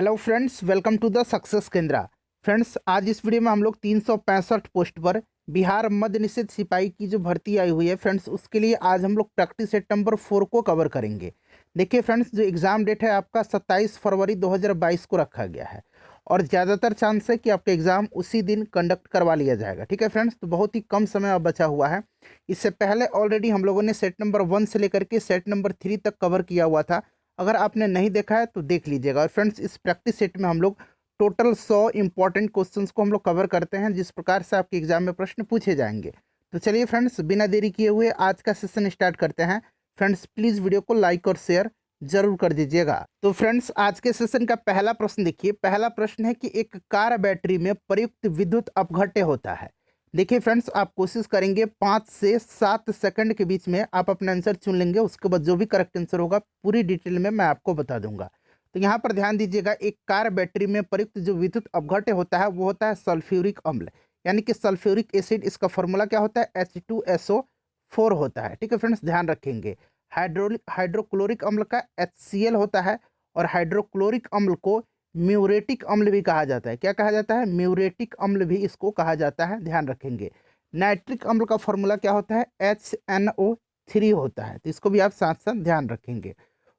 Hello friends, welcome to the success Kendra. Friends, आज इस video में हम लोग 365 पोस्ट पर बिहार मद्य निषेध सिपाही की जो भर्ती आई हुई है फ्रेंड्स, उसके लिए आज हम लोग प्रैक्टिस सेट नंबर 4 को कवर करेंगे। देखिए फ्रेंड्स, जो एग्ज़ाम डेट है आपका 27 फरवरी 2022 को रखा गया है और ज़्यादातर चांस है कि आपका एग्ज़ाम उसी दिन कंडक्ट करवा लिया जाएगा। ठीक है फ्रेंड्स, तो बहुत ही कम समय अब बचा हुआ है। इससे पहले ऑलरेडी हम लोगों ने सेट नंबर 1 से लेकर के सेट नंबर 3 तक कवर किया हुआ था। अगर आपने नहीं देखा है तो देख लीजिएगा। और फ्रेंड्स, इस प्रैक्टिस सेट में हम लोग टोटल 100 इंपॉर्टेंट क्वेश्चंस को हम लोग कवर करते हैं, जिस प्रकार से आपके एग्जाम में प्रश्न पूछे जाएंगे। तो चलिए फ्रेंड्स, बिना देरी किए हुए आज का सेशन स्टार्ट करते हैं। फ्रेंड्स, प्लीज़ वीडियो को लाइक और शेयर जरूर कर दीजिएगा। तो फ्रेंड्स, आज के सेशन का पहला प्रश्न देखिए। पहला प्रश्न है कि एक कार बैटरी में प्रयुक्त विद्युत अपघट्य होता है। देखिए फ्रेंड्स, आप कोशिश करेंगे 5 से 7 सेकंड के बीच में आप अपना आंसर चुन लेंगे। उसके बाद जो भी करेक्ट आंसर होगा पूरी डिटेल में मैं आपको बता दूंगा। तो यहाँ पर ध्यान दीजिएगा, एक कार बैटरी में प्रयुक्त जो विद्युत अपघट्य होता है वो होता है सल्फ्यूरिक अम्ल, यानी कि सल्फ्यूरिक एसिड। इसका फॉर्मूला क्या होता है? H2SO4 होता है। ठीक है फ्रेंड्स, ध्यान रखेंगे। हाइड्रोक्लोरिक अम्ल का HCl होता है और हाइड्रोक्लोरिक अम्ल को म्यूरेटिक अम्ल भी कहा जाता है। क्या कहा जाता है? म्यूरेटिक अम्ल भी इसको कहा जाता है, ध्यान रखेंगे। नाइट्रिक अम्ल का फॉर्मूला क्या होता है? HNO3 होता है। तो इसको भी आप साथ साथ ध्यान रखेंगे।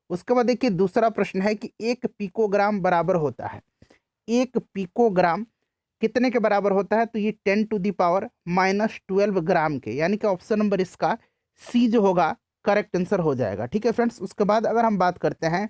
उसके बाद देखिए, दूसरा प्रश्न है कि एक पिकोग्राम बराबर होता है। एक पिकोग्राम कितने के बराबर होता है? तो ये 10⁻⁻12 ग्राम के, यानी कि ऑप्शन नंबर इसका सी जो होगा करेक्ट आंसर हो जाएगा। ठीक है फ्रेंड्स, उसके बाद अगर हम बात करते हैं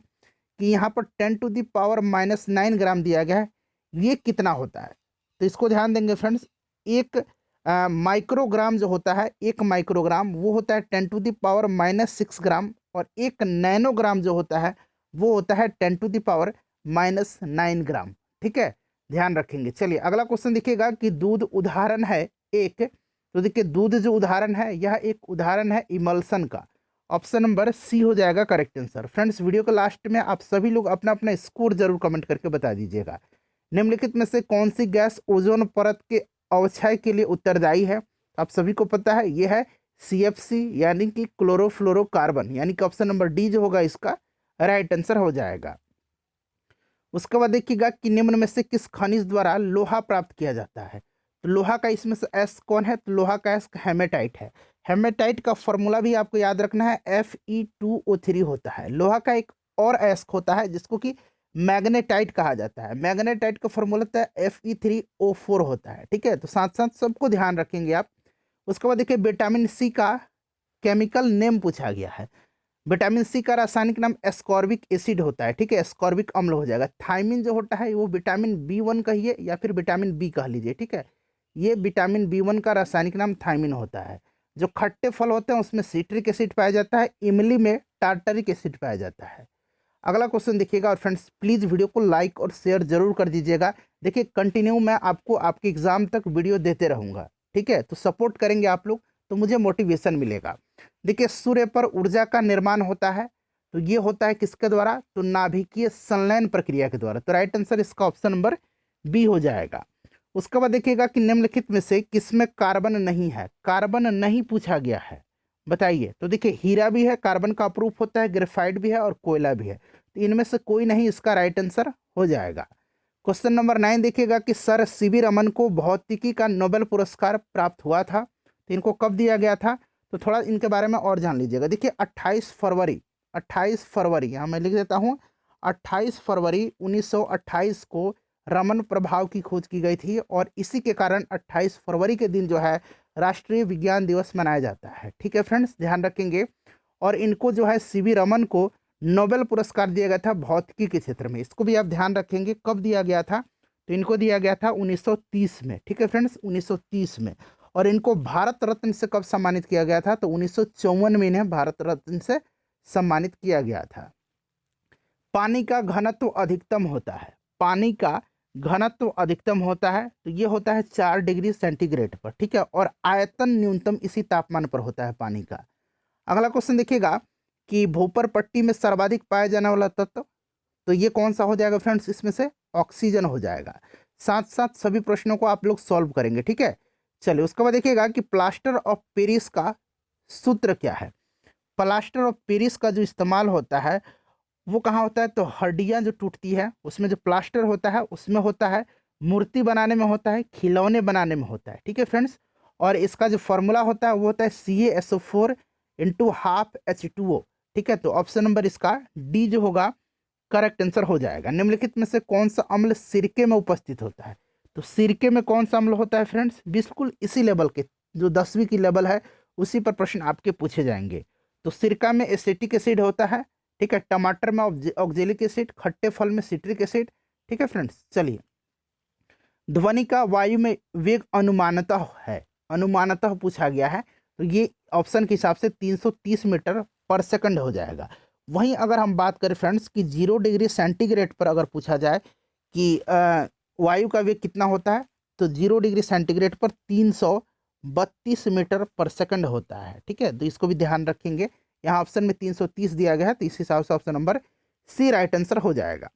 कि यहाँ पर 10⁻⁻9 ग्राम दिया गया है, ये कितना होता है? तो इसको ध्यान देंगे फ्रेंड्स। एक माइक्रोग्राम जो होता है, एक माइक्रोग्राम वो होता है 10⁻⁻6 ग्राम, और एक नैनोग्राम जो होता है वो होता है 10⁻⁻9 ग्राम। ठीक है, ध्यान रखेंगे। चलिए अगला क्वेश्चन देखिएगा कि दूध उदाहरण है एक। तो देखिए, दूध जो उदाहरण है यह एक उदाहरण है इमल्सन का। ऑप्शन नंबर सी हो जाएगा करेक्ट आंसर। फ्रेंड्स, वीडियो के लास्ट में आप सभी लोग अपना अपना स्कोर जरूर कमेंट करके बता दीजिएगा। निम्नलिखित में से कौन सी गैस ओजोन परत के अवक्षय के लिए उत्तरदायी है? आप सभी को पता है यह है CFC, यानी कि क्लोरोफ्लोरोकार्बन, यानी कि ऑप्शन नंबर डी जो होगा इसका राइट आंसर हो जाएगा। उसके बाद देखिएगा कि निम्न में से किस खनिज द्वारा लोहा प्राप्त किया जाता है? तो लोहा का इसमें से एस कौन है? तो लोहा का एस हेमेटाइट है। हेमेटाइट का फॉर्मूला भी आपको याद रखना है, Fe2O3 होता है। लोहा का एक और एस होता है जिसको कि मैग्नेटाइट कहा जाता है। मैग्नेटाइट का फॉर्मूला होता है Fe3O4 होता है। ठीक है, तो साथ साथ सबको ध्यान रखेंगे आप। उसके बाद देखिए, विटामिन सी का केमिकल नेम पूछा गया है। विटामिन सी का रासायनिक नाम एस्कॉर्बिक एसिड होता है। ठीक है, एस्कॉर्बिक अम्ल हो जाएगा। थायमिन जो होता है वो विटामिन B1 कहिए या फिर विटामिन बी कह लीजिए। ठीक है, ये विटामिन B1 का रासायनिक नाम थायमिन होता है। जो खट्टे फल होते हैं उसमें सिट्रिक एसिड पाया जाता है, इमली में टार्टरिक एसिड पाया जाता है। अगला क्वेश्चन देखिएगा, और फ्रेंड्स प्लीज़ वीडियो को लाइक और शेयर जरूर कर दीजिएगा। देखिए, कंटिन्यू मैं आपको आपके एग्जाम तक वीडियो देते रहूँगा। ठीक है, तो सपोर्ट करेंगे आप लोग तो मुझे मोटिवेशन मिलेगा। देखिए, सूर्य पर ऊर्जा का निर्माण होता है, तो ये होता है किसके द्वारा? तो नाभिकीय संलयन प्रक्रिया के द्वारा। तो राइट आंसर इसका ऑप्शन नंबर बी हो जाएगा। उसके बाद देखिएगा कि निम्नलिखित में से किसमें कार्बन नहीं है? कार्बन नहीं पूछा गया है, बताइए। तो देखिए, हीरा भी है, कार्बन का अप्रूफ होता है, ग्रेफाइट भी है और कोयला भी है। तो इनमें से कोई नहीं, इसका राइट आंसर हो जाएगा। क्वेश्चन नंबर 9 देखिएगा कि सर सीवी रमन को भौतिकी का नोबेल पुरस्कार प्राप्त हुआ था, तो इनको कब दिया गया था? तो थोड़ा इनके बारे में और जान लीजिएगा। देखिए, 28 फरवरी यहाँ मैं लिख देता हूँ, 28 फरवरी 1928 को रमन प्रभाव की खोज की गई थी, और इसी के कारण 28 फरवरी के दिन जो है राष्ट्रीय विज्ञान दिवस मनाया जाता है। ठीक है फ्रेंड्स, ध्यान रखेंगे। और इनको जो है सीवी रमन को नोबेल पुरस्कार दिया गया था भौतिकी के क्षेत्र में। इसको भी आप ध्यान रखेंगे, कब दिया गया था? तो इनको दिया गया था 1930 में। ठीक है फ्रेंड्स, 1930 में। और इनको भारत रत्न से कब सम्मानित किया गया था? तो 1954 में इन्हें भारत रत्न से सम्मानित किया गया था। पानी का घनत्व अधिकतम होता है, पानी का घनत्व अधिकतम होता है, तो ये होता है 4 डिग्री सेंटीग्रेड पर। ठीक है, और आयतन न्यूनतम इसी तापमान पर होता है पानी का। अगला क्वेश्चन देखिएगा कि भूपर पट्टी में सर्वाधिक पाया जाने वाला तत्व, तो ये कौन सा हो जाएगा फ्रेंड्स? इसमें से ऑक्सीजन हो जाएगा। साथ साथ सभी प्रश्नों को आप लोग सॉल्व करेंगे। ठीक है, चलिए उसके बाद देखिएगा कि प्लास्टर ऑफ पेरिस का सूत्र क्या है? प्लास्टर ऑफ पेरिस का जो इस्तेमाल होता है वो कहाँ होता है, तो हड्डियाँ जो टूटती है उसमें जो प्लास्टर होता है उसमें होता है, मूर्ति बनाने में होता है, खिलौने बनाने में होता है। ठीक है फ्रेंड्स, और इसका जो फॉर्मूला होता है वो होता है CaSO4 इंटू हाफ H2O। ठीक है, तो ऑप्शन नंबर इसका डी जो होगा करेक्ट आंसर हो जाएगा। निम्नलिखित में से कौन सा अम्ल सिरके में उपस्थित होता है, तो सिरके में कौन सा अम्ल होता है फ्रेंड्स, बिल्कुल इसी लेवल के जो 10वीं की लेवल है उसी पर प्रश्न आपके पूछे जाएंगे। तो सिरका में एसिटिक एसिड होता है, ठीक है, टमाटर में ऑक्जेलिक एसिड, खट्टे फल में सिट्रिक एसिड। ठीक है फ्रेंड्स, चलिए, ध्वनि का वायु में वेग अनुमानतः है, अनुमानतः पूछा गया है, तो ये ऑप्शन के हिसाब से 330 मीटर पर सेकंड हो जाएगा। वहीं अगर हम बात करें फ्रेंड्स कि 0 डिग्री सेंटीग्रेड पर अगर पूछा जाए कि वायु का वेग कितना होता है, तो 0 डिग्री सेंटीग्रेड पर 332 मीटर पर सेकंड होता है। ठीक है, तो इसको भी ध्यान रखेंगे, यहाँ ऑप्शन में 330 दिया गया है, तो इस हिसाब से option number C right answer हो जाएगा।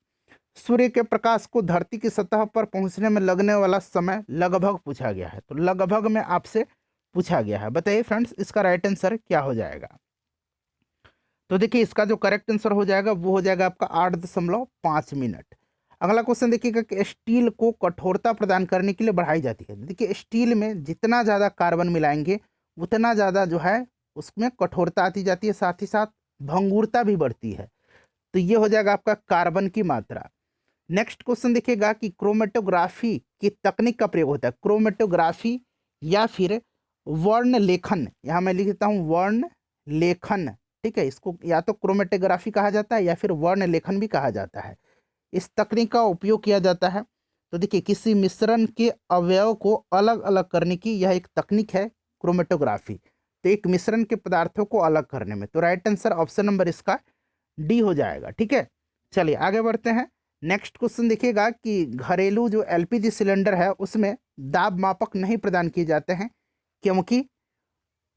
सूर्य के प्रकाश को धरती की सतह पर पहुंचने में लगने वाला समय लगभग पूछा गया है, तो लगभग में आपसे पूछा गया है, बताइए फ्रेंड्स इसका राइट आंसर क्या हो जाएगा। तो देखिए इसका जो करेक्ट आंसर हो जाएगा वो हो जाएगा आपका 8.5 मिनट। अगला क्वेश्चन देखिएगा कि स्टील को कठोरता प्रदान करने के लिए बढ़ाई जाती है। देखिए स्टील में जितना ज़्यादा कार्बन मिलाएंगे उतना ज़्यादा जो है उसमें कठोरता आती जाती है, साथ ही साथ भंगुरता भी बढ़ती है। तो ये हो जाएगा आपका कार्बन की मात्रा। नेक्स्ट क्वेश्चन देखिएगा कि क्रोमेटोग्राफी की तकनीक का प्रयोग होता है, क्रोमेटोग्राफी या फिर वर्ण लेखन, यहाँ मैं लिख देता हूँ वर्ण लेखन। ठीक है, इसको या तो क्रोमेटोग्राफी कहा जाता है या फिर वर्ण लेखन भी कहा जाता है। इस तकनीक का उपयोग किया जाता है, तो देखिए किसी मिश्रण के अवयव को अलग अलग करने की यह एक तकनीक है क्रोमेटोग्राफी, तो एक मिश्रण के पदार्थों को अलग करने में। तो राइट आंसर ऑप्शन नंबर इसका डी हो जाएगा। ठीक है, चलिए आगे बढ़ते हैं। नेक्स्ट क्वेश्चन देखिएगा कि घरेलू जो LPG सिलेंडर है उसमें दाब मापक नहीं प्रदान किए जाते हैं, क्योंकि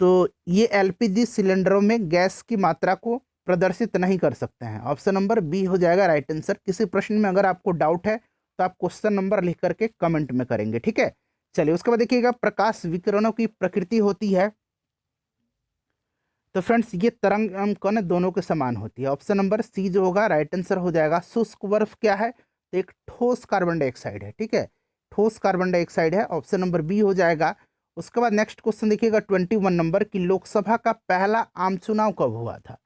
तो ये LPG सिलेंडरों में गैस की मात्रा को प्रदर्शित नहीं कर सकते हैं। ऑप्शन नंबर बी हो जाएगा राइट आंसर। किसी प्रश्न में अगर आपको डाउट है तो आप क्वेश्चन नंबर लिख करके कमेंट में करेंगे। ठीक है, चलिए उसके बाद देखिएगा प्रकाश विकिरणों की प्रकृति होती है, तो फ्रेंड्स ये तरंग कण दोनों के समान होती है। ऑप्शन नंबर सी जो होगा राइट आंसर हो जाएगा। शुष्क बर्फ क्या है, तो एक ठोस कार्बन डाइऑक्साइड है। ठीक है, ठोस कार्बन डाइऑक्साइड है, ऑप्शन नंबर बी हो जाएगा। उसके बाद नेक्स्ट क्वेश्चन देखिएगा 21 नंबर की लोकसभा का पहला आम चुनाव कब हुआ था,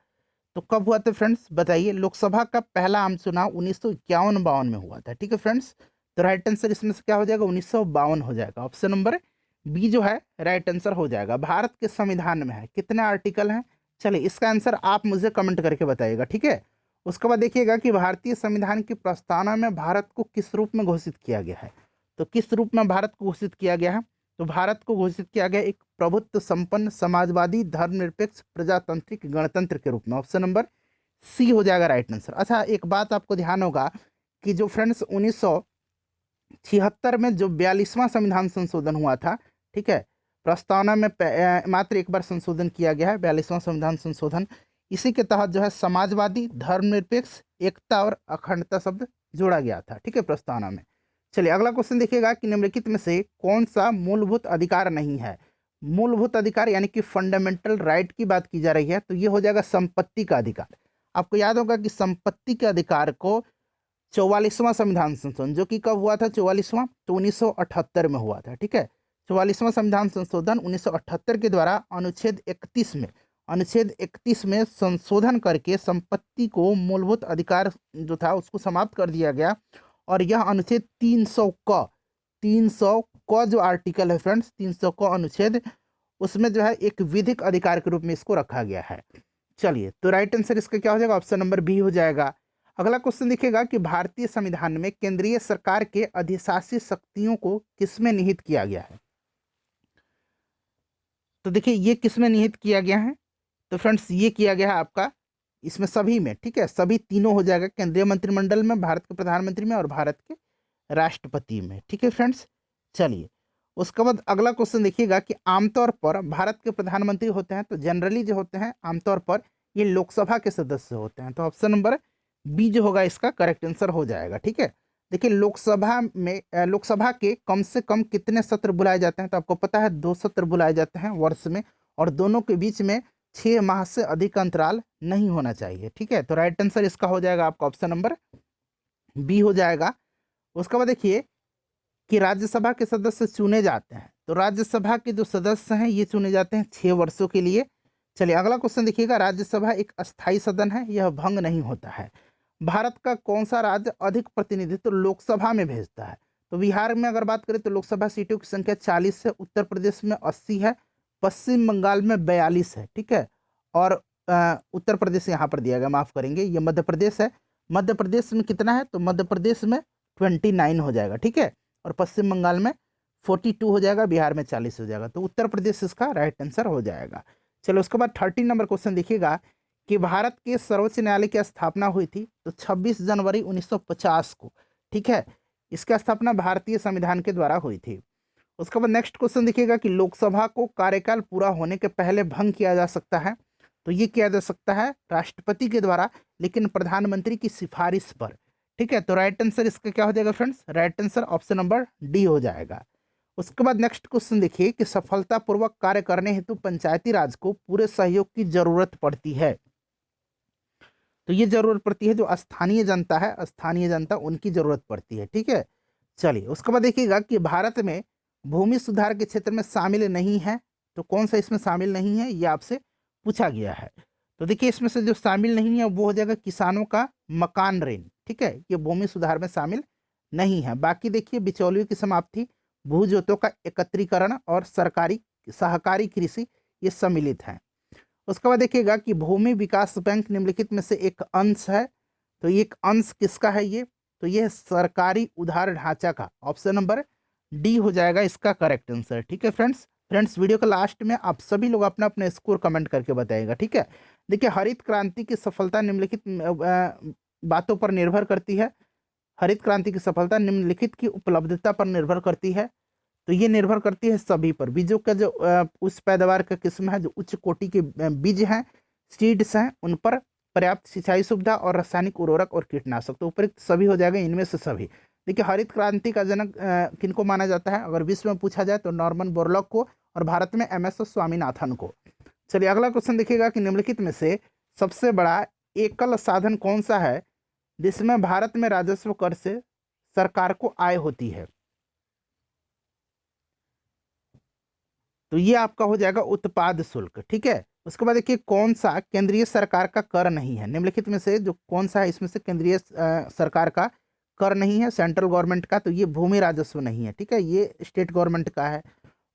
तो कब हुआ था फ्रेंड्स बताइए। लोकसभा का पहला आम चुनाव 1951-52 में हुआ था। ठीक है फ्रेंड्स, तो राइट आंसर इसमें से क्या हो जाएगा, 1952 हो जाएगा। ऑप्शन नंबर बी जो है राइट आंसर हो जाएगा। भारत के संविधान में है कितने आर्टिकल हैं, चलिए इसका आंसर आप मुझे कमेंट करके बताइएगा। ठीक है, उसके बाद देखिएगा कि भारतीय संविधान की प्रस्तावना में भारत को किस रूप में घोषित किया गया है, तो किस रूप में भारत को घोषित किया गया है, तो भारत को घोषित किया गया एक प्रभुत्व संपन्न समाजवादी धर्मनिरपेक्ष प्रजातांत्रिक गणतंत्र के रूप में। ऑप्शन नंबर सी हो जाएगा राइट आंसर। अच्छा, एक बात आपको ध्यान होगा कि जो फ्रेंड्स 1976 में जो 42वां संविधान संशोधन हुआ था, ठीक है, प्रस्तावना में मात्र एक बार संशोधन किया गया है, 42वां संविधान संशोधन। इसी के तहत जो है समाजवादी धर्मनिरपेक्ष एकता और अखंडता शब्द जोड़ा गया था। ठीक है, प्रस्तावना में। चलिए अगला क्वेश्चन देखिएगा कि निम्नलिखित में से कौन सा मूलभूत अधिकार नहीं है। मूलभूत अधिकार यानी कि फंडामेंटल राइट की बात की जा रही है, तो ये हो जाएगा संपत्ति का अधिकार। आपको याद होगा कि संपत्ति के अधिकार को 44वां संविधान संशोधन, जो कि कब हुआ था 44वां, तो 1978 में हुआ था। ठीक है, 44वां संविधान संशोधन 1978 के द्वारा अनुच्छेद 31 में संशोधन करके संपत्ति को मूलभूत अधिकार जो था उसको समाप्त कर दिया गया। और यह अनुच्छेद 300 का जो आर्टिकल है फ्रेंड्स, 300 का अनुच्छेद, उसमें जो है एक विधिक अधिकार के रूप में इसको रखा गया है। चलिए, तो राइट आंसर इसका क्या हो जाएगा, ऑप्शन नंबर बी हो जाएगा। अगला क्वेश्चन देखिएगा कि भारतीय संविधान में केंद्रीय सरकार के अधिशासी शक्तियों को किसमें निहित किया गया है, तो देखिए ये किसमें निहित किया गया है, तो फ्रेंड्स ये किया गया है आपका इसमें सभी में। ठीक है, सभी तीनों हो जाएगा, केंद्रीय मंत्रिमंडल में, भारत के प्रधानमंत्री में और भारत के राष्ट्रपति में। ठीक है फ्रेंड्स, चलिए उसके बाद अगला क्वेश्चन देखिएगा कि आमतौर पर भारत के प्रधानमंत्री होते हैं, तो जनरली जो होते हैं आमतौर पर ये लोकसभा के सदस्य होते हैं। तो ऑप्शन नंबर बी जो होगा इसका करेक्ट आंसर हो जाएगा। ठीक है, देखिए लोकसभा के कम से कम कितने सत्र बुलाए जाते हैं, तो आपको पता है 2 सत्र बुलाए जाते हैं वर्ष में, और दोनों के बीच में 6 माह से अधिक अंतराल नहीं होना चाहिए। ठीक है, तो राइट आंसर इसका हो जाएगा आपका ऑप्शन नंबर बी हो जाएगा। उसके बाद देखिए कि राज्यसभा के सदस्य चुने जाते हैं, तो राज्यसभा के जो सदस्य हैं ये चुने जाते हैं 6 वर्षों के लिए। चलिए अगला क्वेश्चन देखिएगा, राज्यसभा एक अस्थायी सदन है, यह भंग नहीं होता है। भारत का कौन सा राज्य अधिक प्रतिनिधित्व लोकसभा में भेजता है? तो बिहार में अगर बात करें तो लोकसभा सीटों की संख्या 40 है, उत्तर प्रदेश में 80 है, पश्चिम बंगाल में 42 है। ठीक है, और उत्तर प्रदेश यहाँ पर दिया गया, माफ करेंगे, ये मध्य प्रदेश है। मध्य प्रदेश में कितना है? तो मध्य प्रदेश में 29 हो जाएगा। ठीक है, और पश्चिम बंगाल में 42 हो जाएगा, बिहार में 40 हो जाएगा, तो उत्तर प्रदेश इसका राइट आंसर हो जाएगा। चलो उसके बाद 13 नंबर क्वेश्चन देखिएगा कि भारत के सर्वोच्च न्यायालय की स्थापना हुई थी तो 26 जनवरी 1950 को। ठीक है, इसकी स्थापना भारतीय संविधान के द्वारा हुई थी। उसके बाद नेक्स्ट क्वेश्चन देखिएगा कि लोकसभा को कार्यकाल पूरा होने के पहले भंग किया जा सकता है, तो ये किया जा सकता है राष्ट्रपति के द्वारा, लेकिन प्रधानमंत्री की सिफारिश पर। ठीक है, तो राइट आंसर इसका क्या हो जाएगा friends? Right answer option number D हो जाएगा। उसके बाद नेक्स्ट क्वेश्चन देखिए कि सफलतापूर्वक कार्य करने हेतु पंचायती राज को पूरे सहयोग की जरूरत पड़ती है, तो ये जरूरत पड़ती है जो स्थानीय जनता है, स्थानीय जनता उनकी जरूरत पड़ती है। ठीक है, चलिए उसके बाद देखिएगा कि भारत में भूमि सुधार के क्षेत्र में शामिल नहीं है, तो कौन सा इसमें शामिल नहीं है ये आपसे पूछा गया है। तो देखिए इसमें से जो शामिल नहीं है वो हो जाएगा किसानों का मकान ऋण। ठीक है, ये भूमि सुधार में शामिल नहीं है। बाकी देखिए बिचौलियों की समाप्ति, भू जोतों का एकत्रीकरण और सरकारी सहकारी कृषि ये सम्मिलित हैं। उसके बाद देखिएगा कि भूमि विकास बैंक निम्नलिखित में से एक अंश है, तो ये एक अंश किसका है ये? तो ये सरकारी उधार ढांचा का। ऑप्शन नंबर डी हो जाएगा इसका करेक्ट आंसर। ठीक है फ्रेंड्स वीडियो के लास्ट में आप सभी लोग अपना अपना स्कोर कमेंट करके बताइएगा। ठीक है, देखिए हरित क्रांति की सफलता निम्नलिखित बातों पर निर्भर करती है। हरित क्रांति की सफलता निम्नलिखित की उपलब्धता पर निर्भर करती है, तो ये निर्भर करती है सभी पर। बीजों का जो उच्च पैदावार का किस्म है, जो उच्च कोटि के बीज हैं, सीड्स हैं, उन पर पर्याप्त सिंचाई सुविधा और रासायनिक उर्वरक और कीटनाशक, तो उपयुक्त सभी हो जाएगा इनमें से सभी। देखिए हरित क्रांति का जनक किनको माना जाता है? अगर विश्व में पूछा जाए तो नॉर्मन बोरलॉग को, और भारत में MS स्वामीनाथन को। चलिए अगला क्वेश्चन देखिएगा कि निम्नलिखित में से सबसे बड़ा एकल साधन कौन सा है जिसमें भारत में राजस्व कर से सरकार को आय होती है? तो ये आपका हो जाएगा उत्पाद शुल्क। ठीक है, उसके बाद देखिए कौन सा केंद्रीय सरकार का कर नहीं है? निम्नलिखित में से जो कौन सा है इसमें से केंद्रीय सरकार का कर नहीं है, सेंट्रल गवर्नमेंट का? तो ये भूमि राजस्व नहीं है। ठीक है, ये स्टेट गवर्नमेंट का है।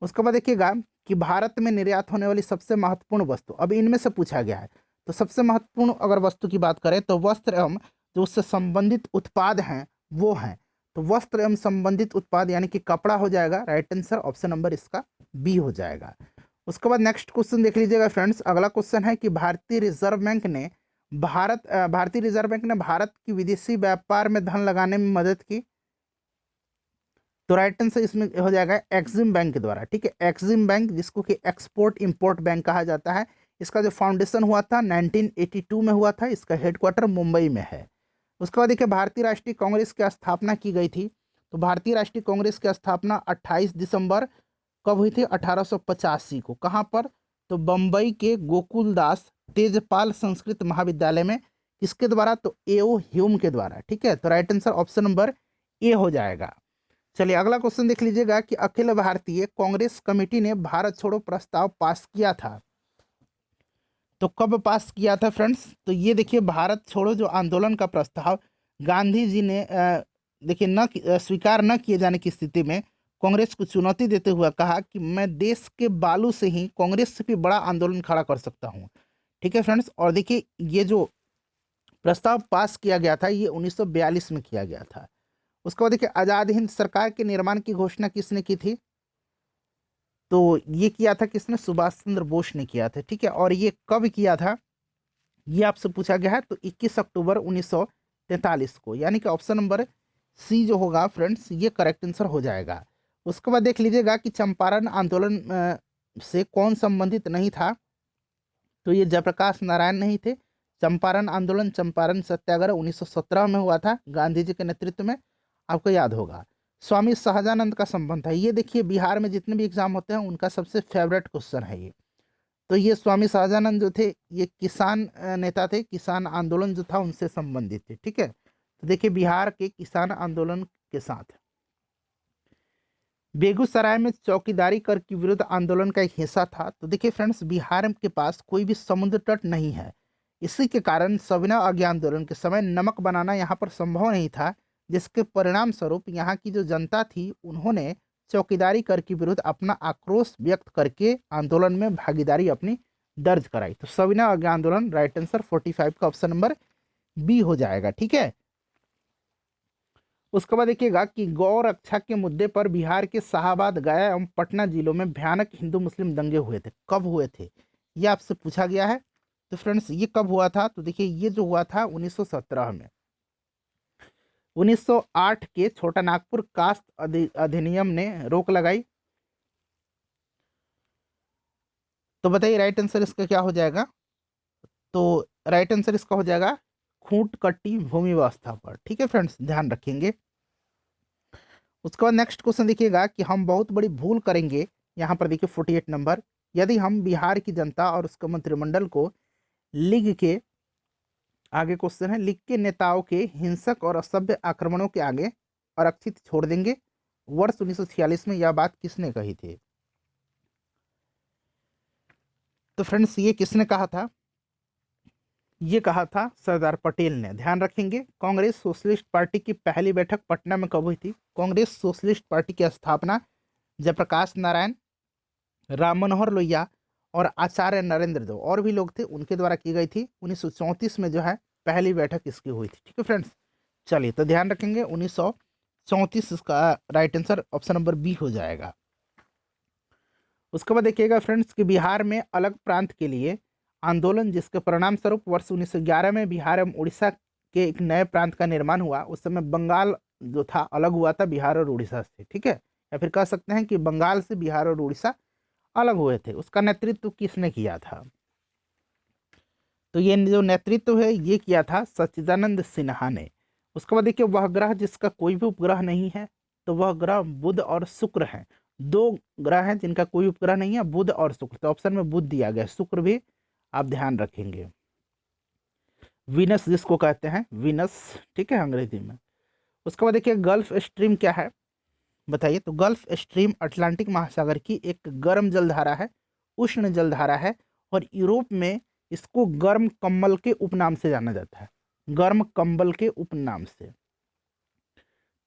उसके बाद देखिएगा कि भारत में निर्यात होने वाली सबसे महत्वपूर्ण वस्तु, अब इनमें से पूछा गया है, तो सबसे महत्वपूर्ण अगर वस्तु की बात करें तो वस्त्र एवं जो उससे संबंधित उत्पाद हैं वो हैं, तो वस्त्र एवं संबंधित उत्पाद यानी कि कपड़ा हो जाएगा। राइट आंसर ऑप्शन नंबर इसका बी हो जाएगा। उसके बाद नेक्स्ट क्वेश्चन देख लीजिएगा फ्रेंड्स, अगला क्वेश्चन है कि भारतीय रिजर्व बैंक ने भारत की विदेशी व्यापार में धन लगाने में मदद की, तो राइट आंसर इसमें हो जाएगा एक्सिम बैंक के द्वारा। ठीक है, एक्सिम बैंक जिसको कि एक्सपोर्ट इंपोर्ट बैंक कहा जाता है, इसका जो फाउंडेशन हुआ था 1982 में हुआ था, इसका हेडक्वार्टर मुंबई में है। उसके बाद देखिए भारतीय राष्ट्रीय कांग्रेस की स्थापना की गई थी, तो भारतीय राष्ट्रीय कांग्रेस की स्थापना 28 दिसंबर कब हुई थी? 1885 को। कहाँ पर? तो बम्बई के गोकुलदास तेजपाल संस्कृत महाविद्यालय में। किसके द्वारा? तो A.O. ह्यूम के द्वारा। ठीक है, तो right answer option number A हो जाएगा। चलिए अगला क्वेश्चन देख लीजिएगा कि अखिल भारतीय कांग्रेस कमेटी ने भारत छोड़ो प्रस्ताव पास किया था, तो कब पास किया था फ्रेंड्स? तो ये देखिए भारत छोड़ो जो आंदोलन का प्रस्ताव गांधी जी ने देखिए स्वीकार न किए जाने की स्थिति में कांग्रेस को चुनौती देते हुए कहा कि मैं देश के बालू से ही कांग्रेस से भी बड़ा आंदोलन खड़ा कर सकता हूँ। ठीक है फ्रेंड्स, और देखिए ये जो प्रस्ताव पास किया गया था ये 1942 में किया गया था। उसके बाद देखिए आज़ाद हिंद सरकार के निर्माण की घोषणा किसने की थी? तो ये किया था किसने? सुभाष चंद्र बोस ने किया था। ठीक है, और ये कब किया था ये आपसे पूछा गया है, तो 21 अक्टूबर 1943 को, यानी कि ऑप्शन नंबर सी जो होगा फ्रेंड्स ये करेक्ट आंसर हो जाएगा। उसके बाद देख लीजिएगा कि चंपारण आंदोलन से कौन संबंधित नहीं था, तो ये जयप्रकाश नारायण नहीं थे। चंपारण आंदोलन, चंपारण सत्याग्रह 1917 में हुआ था गांधी जी के नेतृत्व में, आपको याद होगा। स्वामी सहजानंद का संबंध है, ये देखिए बिहार में जितने भी एग्जाम होते हैं उनका सबसे फेवरेट क्वेश्चन है ये। तो ये स्वामी शाहजानंद जो थे ये किसान नेता थे, किसान आंदोलन जो था उनसे संबंधित थे। ठीक है, तो देखिए बिहार के किसान आंदोलन के साथ बेगूसराय में चौकीदारी कर के विरुद्ध आंदोलन का एक हिस्सा था। तो देखिए फ्रेंड्स, बिहार के पास कोई भी समुद्र तट नहीं है, इसी के कारण सविनय अवज्ञा आंदोलन के समय नमक बनाना यहाँ पर संभव नहीं था, जिसके परिणाम स्वरूप यहाँ की जो जनता थी उन्होंने चौकीदारी कर के विरुद्ध अपना आक्रोश व्यक्त करके आंदोलन में भागीदारी अपनी दर्ज कराई। तो सविनय अवज्ञा आंदोलन, राइट आंसर 45 का ऑप्शन नंबर बी हो जाएगा। ठीक है, उसके बाद देखिएगा कि गौ रक्षा के मुद्दे पर बिहार के शाहाबाद, गया एवं पटना जिलों में भयानक हिंदू मुस्लिम दंगे हुए थे। कब हुए थे ये आपसे पूछा गया है। तो फ्रेंड्स ये कब हुआ था, तो देखिए ये जो हुआ था 1917 में। 1908 के छोटा नागपुर कास्ट अधिनियम ने रोक लगाई। तो बताइए राइट आंसर इसका क्या हो जाएगा। तो राइट आंसर इसका हो जाएगा खूंट कट्टी भूमि व्यवस्था पर। ठीक है फ्रेंड्स, ध्यान रखेंगे। उसके बाद नेक्स्ट क्वेश्चन देखिएगा कि हम बहुत बड़ी भूल करेंगे। यहाँ पर देखिए 48 नंबर, यदि हम बिहार की जनता और उसके मंत्रिमंडल को लीग के आगे क्वेश्चन है, लीग के नेताओं के हिंसक और असभ्य आक्रमणों के आगे आरक्षित छोड़ देंगे। वर्ष 1946 में यह बात किसने कही थी। तो फ्रेंड्स ये किसने कहा था, ये कहा था सरदार पटेल ने। ध्यान रखेंगे। कांग्रेस सोशलिस्ट पार्टी की पहली बैठक पटना में कब हुई थी। कांग्रेस सोशलिस्ट पार्टी की स्थापना जयप्रकाश नारायण, राम मनोहर लोहिया और आचार्य नरेंद्र देव और भी लोग थे उनके द्वारा की गई थी। 1934 में जो है पहली बैठक इसकी हुई थी। ठीक है फ्रेंड्स, चलिए तो ध्यान रखेंगे 1934 इसका right answer option number B हो जाएगा। उसके बाद देखिएगा फ्रेंड्स कि बिहार में अलग प्रांत के लिए आंदोलन, जिसके परिणाम स्वरूप वर्ष 1911 में बिहार एवं उड़ीसा के एक नए प्रांत का निर्माण हुआ। उस समय बंगाल जो था अलग हुआ था बिहार और उड़ीसा से। ठीक है, या फिर कह सकते हैं कि बंगाल से बिहार और उड़ीसा अलग हुए थे। उसका नेतृत्व किसने किया था, तो ये जो नेतृत्व है ये किया था सच्चिदानंद सिन्हा ने। उसके बाद देखिए वह ग्रह जिसका कोई भी उपग्रह नहीं है, तो वह ग्रह बुध और शुक्र हैं। दो ग्रह हैं जिनका कोई उपग्रह नहीं है, बुध और शुक्र। तो ऑप्शन में बुध दिया गया, शुक्र भी आप ध्यान रखेंगे। वीनस जिसको कहते हैं, वीनस। ठीक है अंग्रेजी में। उसके बाद देखिए गल्फ स्ट्रीम क्या है, बताइए। तो गल्फ स्ट्रीम अटलांटिक महासागर की एक गर्म जलधारा है, उष्ण जलधारा है, और यूरोप में इसको गर्म कंबल के उपनाम से जाना जाता है, गर्म कंबल के उपनाम से।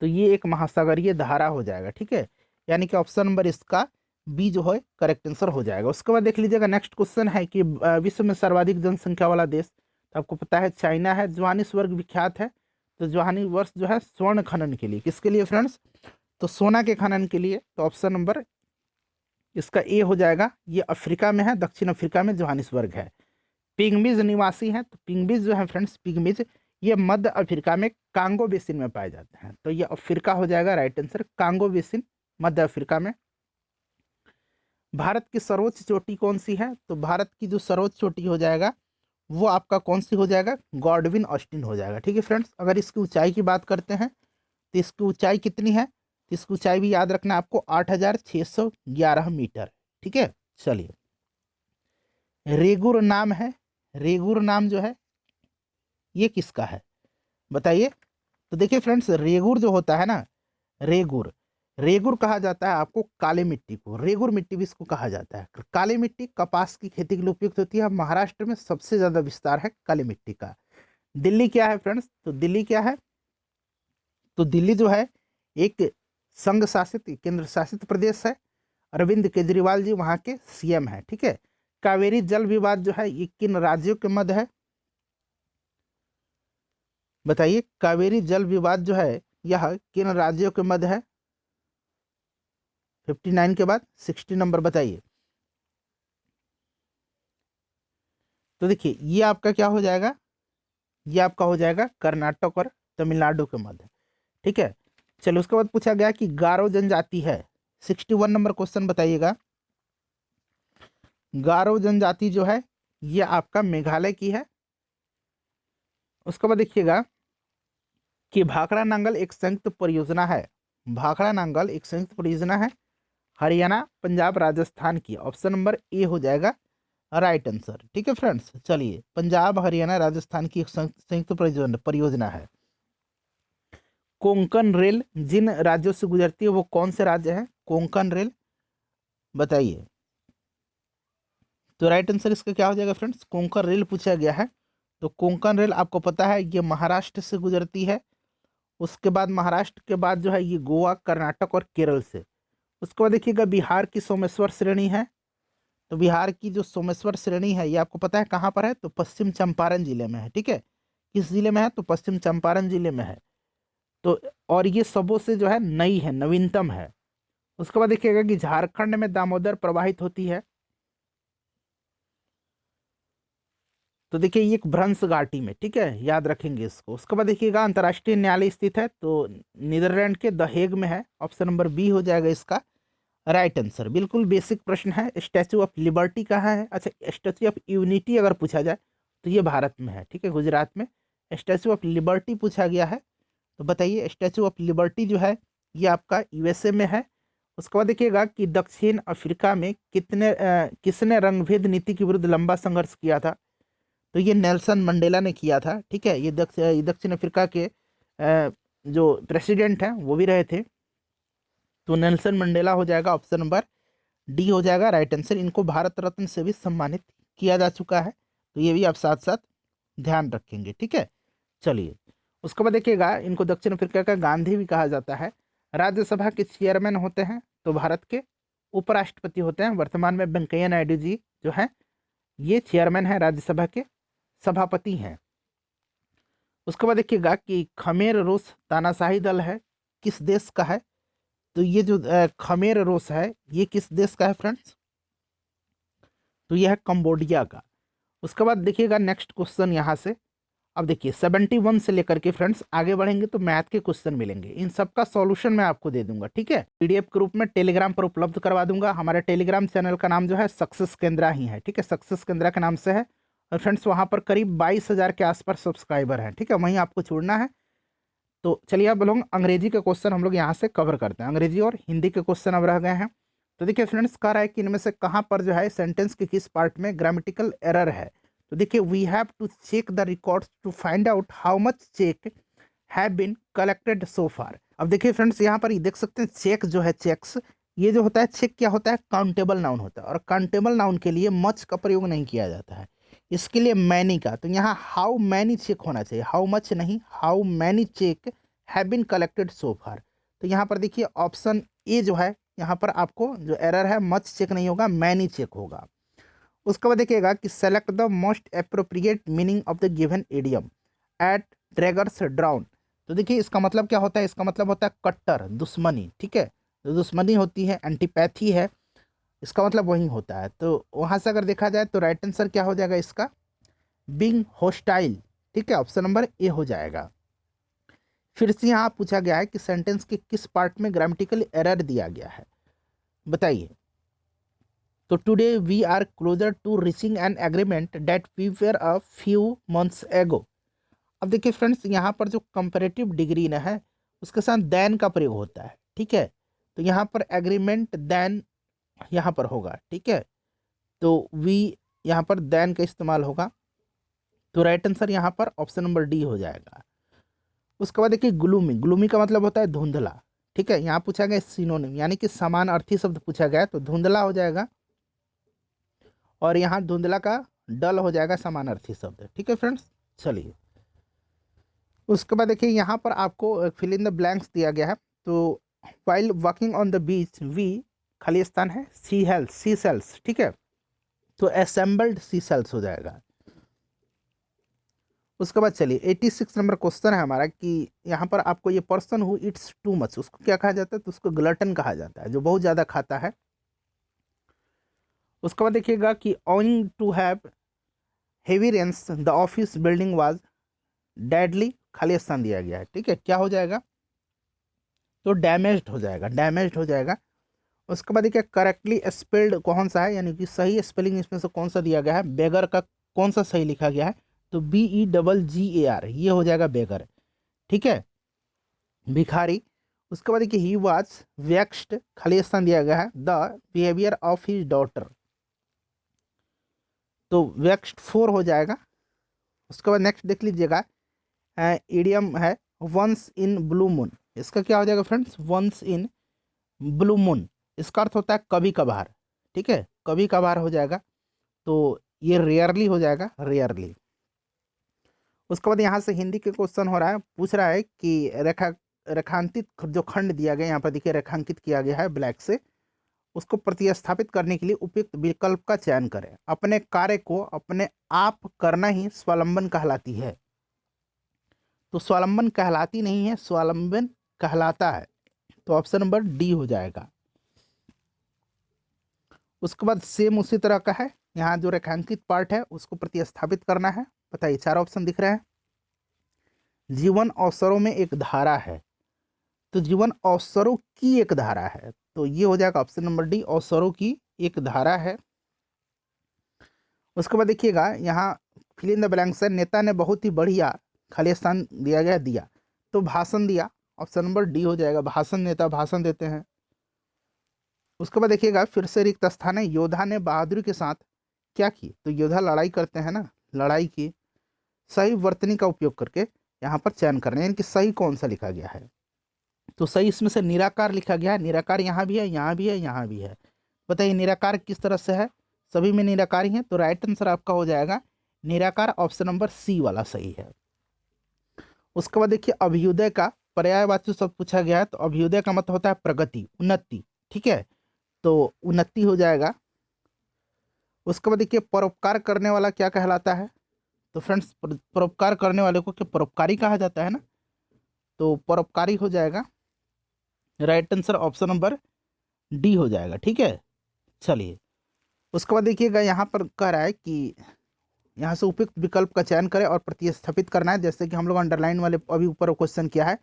तो ये एक महासागरीय धारा हो जाएगा। ठीक है, यानी कि ऑप्शन नंबर इसका बी जो है करेक्ट आंसर हो जाएगा। उसके बाद देख लीजिएगा नेक्स्ट क्वेश्चन है कि विश्व में सर्वाधिक जनसंख्या वाला देश, तो आपको पता है चाइना है। जोहानिसबर्ग विख्यात है। तो जोहानिसबर्ग जो है स्वर्ण खनन के लिए, किसके लिए फ्रेंड्स, तो सोना के खनन के लिए। तो ऑप्शन नंबर इसका ए हो जाएगा। ये अफ्रीका में है, दक्षिण अफ्रीका में जोहानिसबर्ग है। पिग्मीज निवासी हैं। तो पिग्मीज जो है फ्रेंड्स, पिग्मीज ये मध्य अफ्रीका में कांगो बेसिन में पाए जाते हैं। तो ये अफ्रीका हो जाएगा राइट आंसर, कांगो बेसिन मध्य अफ्रीका में। भारत की सर्वोच्च चोटी कौन सी है, तो भारत की जो सर्वोच्च चोटी हो जाएगा वो आपका कौन सी हो जाएगा, गॉडविन ऑस्टिन हो जाएगा। ठीक है फ्रेंड्स, अगर इसकी ऊंचाई की बात करते हैं तो इसकी ऊंचाई कितनी है, तो इसकी ऊंचाई भी याद रखना आपको 8611 मीटर। ठीक है, चलिए। रेगुर नाम है, रेगुर नाम जो है ये किसका है बताइए। तो देखिए फ्रेंड्स, रेगुर जो होता है ना, रेगुर, रेगुर कहा जाता है आपको काली मिट्टी को, रेगुर मिट्टी भी इसको कहा जाता है। काली मिट्टी कपास की खेती के लिए उपयुक्त होती है। महाराष्ट्र में सबसे ज्यादा विस्तार है काली मिट्टी का। दिल्ली क्या है फ्रेंड्स, तो दिल्ली क्या है, तो दिल्ली जो है एक संघ शासित, केंद्र शासित प्रदेश है। अरविंद केजरीवाल जी वहाँ के सीएम हैं। ठीक है, कावेरी जल विवाद जो है ये किन राज्यों के मध्य है, बताइए। कावेरी जल विवाद जो है यह किन राज्यों के मध्य है, 59 के बाद 60 नंबर बताइए। तो देखिए ये आपका क्या हो जाएगा, ये आपका हो जाएगा कर्नाटक और तमिलनाडु के मध्य। ठीक है, चलो उसके बाद पूछा गया कि गारो जनजाति है, 61 नंबर क्वेश्चन बताइएगा। गारो जनजाति जो है ये आपका मेघालय की है। उसके बाद देखिएगा कि भाखड़ा नांगल एक संयुक्त परियोजना है, भाखड़ा नांगल एक संयुक्त परियोजना है हरियाणा, पंजाब, राजस्थान की। ऑप्शन नंबर ए हो जाएगा राइट आंसर। ठीक है फ्रेंड्स, चलिए पंजाब हरियाणा राजस्थान की एक संयुक्त परियोजना है। कोंकण रेल जिन राज्यों से गुजरती है वो कौन से राज्य हैं? कोंकण रेल, बताइए। तो राइट आंसर इसका क्या हो जाएगा फ्रेंड्स? कोंकण रेल पूछा गया है। तो कोंकण रेल आपको पता है ये महाराष्ट्र से गुजरती है। उसके बाद महाराष्ट्र के बाद जो है ये गोवा, कर्नाटक और केरल से। उसके बाद देखिएगा बिहार की सोमेश्वर श्रेणी है। तो बिहार की जो सोमेश्वर श्रेणी है ये आपको पता है कहाँ पर है? तो पश्चिम चंपारण जिले में है। ठीक है, किस जिले में है? तो पश्चिम चंपारण जिले में है। तो और ये सबों से जो है नई है, नवीनतम है। उसके बाद देखिएगा कि झारखंड में दामोदर प्रवाहित होती है। तो देखिए ये एक भ्रंश घाटी में, ठीक है, याद रखेंगे इसको। उसके बाद देखिएगा अंतर्राष्ट्रीय न्यायालय स्थित है तो नीदरलैंड के द हेग में है। ऑप्शन नंबर बी हो जाएगा इसका राइट आंसर। बिल्कुल बेसिक प्रश्न है। स्टैचू ऑफ लिबर्टी कहाँ है? अच्छा, स्टैचू ऑफ यूनिटी अगर पूछा जाए तो ये भारत में है। ठीक है, गुजरात में। स्टैचू ऑफ लिबर्टी पूछा गया है तो बताइए स्टैचू ऑफ लिबर्टी जो है ये आपका यूएसए में है। उसके बाद देखिएगा कि दक्षिण अफ्रीका में किसने रंगभेद नीति के विरुद्ध लंबा संघर्ष किया था? तो ये नेल्सन मंडेला ने किया था। ठीक है, ये दक्षिण अफ्रीका के जो प्रेसिडेंट हैं वो भी रहे थे। तो नेल्सन मंडेला हो जाएगा ऑप्शन नंबर डी हो जाएगा राइट आंसर। इनको भारत रत्न से भी सम्मानित किया जा चुका है, तो ये भी आप साथ साथ ध्यान रखेंगे। ठीक है, चलिए। उसके बाद देखिएगा इनको दक्षिण अफ्रीका का गांधी भी कहा जाता है। राज्यसभा के चेयरमैन होते हैं तो भारत के उपराष्ट्रपति होते हैं। वर्तमान में वेंकैया नायडू जी जो है ये चेयरमैन है, राज्यसभा के सभापति हैं। उसके बाद देखिएगा कि खमेर रोस तानाशाही दल है, किस देश का है? तो ये जो खमेर रोस है ये किस देश का है फ्रेंड्स? तो यह है कंबोडिया का। उसके बाद देखिएगा नेक्स्ट क्वेश्चन यहाँ से। अब देखिए 71 से लेकर के फ्रेंड्स आगे बढ़ेंगे तो मैथ के क्वेश्चन मिलेंगे। इन सब का सॉल्यूशन मैं आपको दे दूंगा। ठीक है, पीडीएफ के रूप में टेलीग्राम पर उपलब्ध करवा दूंगा। हमारे टेलीग्राम चैनल का नाम जो है सक्सेस केंद्रा ही है। ठीक है, सक्सेस केंद्रा के नाम से है। और फ्रेंड्स वहाँ पर करीब 22,000 के आसपास सब्सक्राइबर हैं। ठीक है, वहीं आपको जुड़ना है। तो चलिए अब लोग अंग्रेजी के क्वेश्चन हम लोग यहाँ से कवर करते हैं। अंग्रेजी और हिंदी के क्वेश्चन अब रह गए हैं। तो देखिए फ्रेंड्स, कह रहा है कि इनमें से कहाँ पर जो है सेंटेंस के किस पार्ट में ग्रामेटिकल एरर है? तो देखिए we have to check the records to find out how much check have been collected so far. अब देखिए फ्रेंड्स यहाँ पर ये देख सकते हैं चेक जो है, चेक्स, ये जो होता है चेक क्या होता है? काउंटेबल नाउन होता है। और काउंटेबल नाउन के लिए मच का प्रयोग नहीं किया जाता है, इसके लिए मैनी का। तो यहाँ हाउ मैनी चेक होना चाहिए, हाउ मच नहीं, how many check have been collected so far. तो यहाँ पर देखिए ऑप्शन ए जो है यहाँ पर आपको जो एरर है मच चेक नहीं होगा, मैनी चेक होगा। उसके बाद देखिएगा कि select the most appropriate meaning of the given idiom at daggers drawn. तो देखिए इसका मतलब क्या होता है? इसका मतलब होता है कट्टर, दुश्मनी। ठीक है, तो दुश्मनी होती है, एंटीपैथी है, इसका मतलब वही होता है। तो वहाँ से अगर देखा जाए तो राइट आंसर क्या हो जाएगा इसका? Being hostile. ठीक है, ऑप्शन नंबर ए हो जाएगा। फिर से यहाँ पूछा गया है कि सेंटेंस के किस पार्ट में ग्रामेटिकल एरर दिया गया है, बताइए। तो today we are closer to reaching an agreement that we were a few months ago. अब देखिए फ्रेंड्स यहाँ पर जो कंपैरेटिव डिग्री ना है उसके साथ देन का प्रयोग होता है। ठीक है, तो यहाँ पर एग्रीमेंट देन यहाँ पर होगा। ठीक है, तो वी यहाँ पर देन का इस्तेमाल होगा। तो राइट आंसर यहाँ पर ऑप्शन नंबर डी हो जाएगा। उसके बाद देखिए ग्लूमी, ग्लूमी का मतलब होता है धुंधला। ठीक है, यहाँ पूछा गया सिनोनिम यानी कि समान अर्थी शब्द पूछा गया है, तो धुंधला हो जाएगा। और यहाँ धुंधला का डल हो जाएगा समान अर्थी शब्द। ठीक है फ्रेंड्स, चलिए। उसके बाद देखिए यहाँ पर आपको फिल इन द ब्लैंक्स दिया गया है। तो while walking on the beach we, खाली स्थान है, सी सेल्स। ठीक है, तो असेंबल्ड सी सेल्स हो जाएगा। उसके बाद चलिए 86 नंबर क्वेश्चन है हमारा कि यहाँ पर आपको ये person who it's too much उसको क्या कहा जाता है? तो उसको ग्लटन कहा जाता है, जो बहुत ज़्यादा खाता है। उसके बाद देखिएगा कि owing to have heavy rains the office building was deadly, खाली स्थान दिया गया है। ठीक है, क्या हो जाएगा? तो डैमेज्ड हो जाएगा, डैमेज्ड हो जाएगा। उसके बाद देखिए करेक्टली स्पेल्ड कौन सा है, यानी कि सही स्पेलिंग इसमें से कौन सा दिया गया है? बेगर का कौन सा सही लिखा गया है? तो BEGGAR, ये हो जाएगा बेगर। ठीक है, भिखारी। उसके बाद देखिए ही वाज वेक्स्ड, खाली स्थान दिया गया है the behaviour of his daughter. तो वेक्स्ट 4 हो जाएगा। उसके बाद नेक्स्ट देख लीजिएगा, इडियम है वंस इन ब्लू मून। इसका क्या हो जाएगा friends, once in blue moon, इसका अर्थ होता है कभी कभार। ठीक है, कभी कभार हो जाएगा, तो ये रेयरली हो जाएगा, रेयरली। उसके बाद यहाँ से हिंदी के क्वेश्चन हो रहा है, पूछ रहा है कि रेखांकित जो खंड दिया गया, यहाँ पर देखिए रेखांकित किया गया है ब्लैक से, उसको प्रतिस्थापित करने के लिए उपयुक्त विकल्प का चयन करें। अपने कार्य को अपने आप करना ही स्वावलंबन कहलाती है। तो स्वावलंबन कहलाती नहीं है, स्वावलंबन कहलाता है। तो ऑप्शन नंबर डी हो जाएगा। उसके बाद सेम उसी तरह का है, यहाँ जो रेखांकित पार्ट है उसको प्रतिस्थापित करना है। बताइए, 4 ऑप्शन दिख रहे हैं। जीवन अवसरों में एक धारा है, तो जीवन अवसरों की एक धारा है, तो ये हो जाएगा ऑप्शन नंबर डी, अवसरों की एक धारा है। उसके बाद देखिएगा, यहाँ फिल इन द ब्लैंक्स है, नेता ने बहुत ही बढ़िया, खाली स्थान दिया गया, दिया, तो भाषण दिया, ऑप्शन नंबर डी हो जाएगा, भाषण, नेता भाषण देते हैं। उसके बाद देखिएगा, फिर से रिक्त स्थान है, योद्धा ने बहादुरी के साथ क्या की, तो योद्धा लड़ाई करते हैं ना, लड़ाई की। सही वर्तनी का उपयोग करके यहाँ पर चयन करना है, यानी कि सही कौन सा लिखा गया है, तो सही इसमें से निराकार लिखा गया है। निराकार यहाँ भी है, यहाँ भी है, यहाँ भी है। बताइए निराकार किस तरह से है, सभी में निराकार ही है, तो राइट आंसर आपका हो जाएगा निराकार, ऑप्शन नंबर सी वाला सही है। उसके बाद देखिए, अभ्युदय का पर्यायवाची शब्द पूछा गया है, तो अभ्युदय का मतलब होता है प्रगति, उन्नति। ठीक है, तो उन्नति हो जाएगा। उसके बाद देखिए, परोपकार करने वाला क्या कहलाता है, तो फ्रेंड्स परोपकार करने वाले को क्या परोपकारी कहा जाता है ना, तो परोपकारी हो जाएगा, right answer option number D हो जाएगा। ठीक है, चलिए। उसके बाद देखिएगा, यहाँ पर कह रहा है कि यहाँ से उपयुक्त विकल्प का चयन करें और प्रतिस्थापित करना है। जैसे कि हम लोग अंडरलाइन वाले अभी ऊपर क्वेश्चन किया है,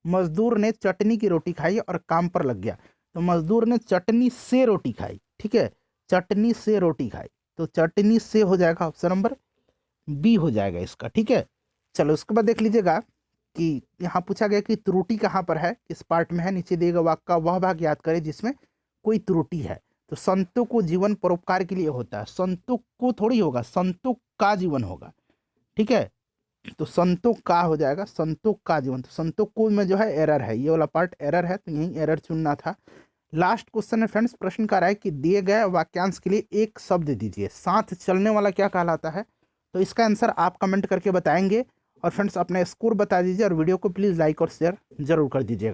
मजदूर ने चटनी की रोटी खाई और काम पर लग गया, तो मजदूर ने चटनी से रोटी खाई। ठीक है, चटनी से रोटी खाई, तो चटनी से हो जाएगा, ऑप्शन नंबर बी हो जाएगा इसका। ठीक है, चलो। उसके बाद देख लीजिएगा कि यहाँ पूछा गया कि त्रुटि कहाँ पर है, किस पार्ट में है, नीचे दिए गए वाक्य का वह भाग याद करें जिसमें कोई त्रुटि है। तो संतों को जीवन परोपकार के लिए होता है, संतों को थोड़ी होगा, संतों का जीवन होगा। ठीक है, तो संतों का हो जाएगा, संतों का जीवन, तो संतों को में जो है एरर है, ये वाला पार्ट एरर है, तो यही एरर चुनना था। लास्ट क्वेश्चन है फ्रेंड्स, प्रश्न का रहा है कि दिए गए वाक्यांश के लिए एक शब्द दीजिए, साथ चलने वाला क्या कहलाता है, तो इसका आंसर आप कमेंट करके बताएंगे। और फ्रेंड्स अपना स्कोर बता दीजिए, और वीडियो को प्लीज़ लाइक और शेयर जरूर कर दीजिएगा।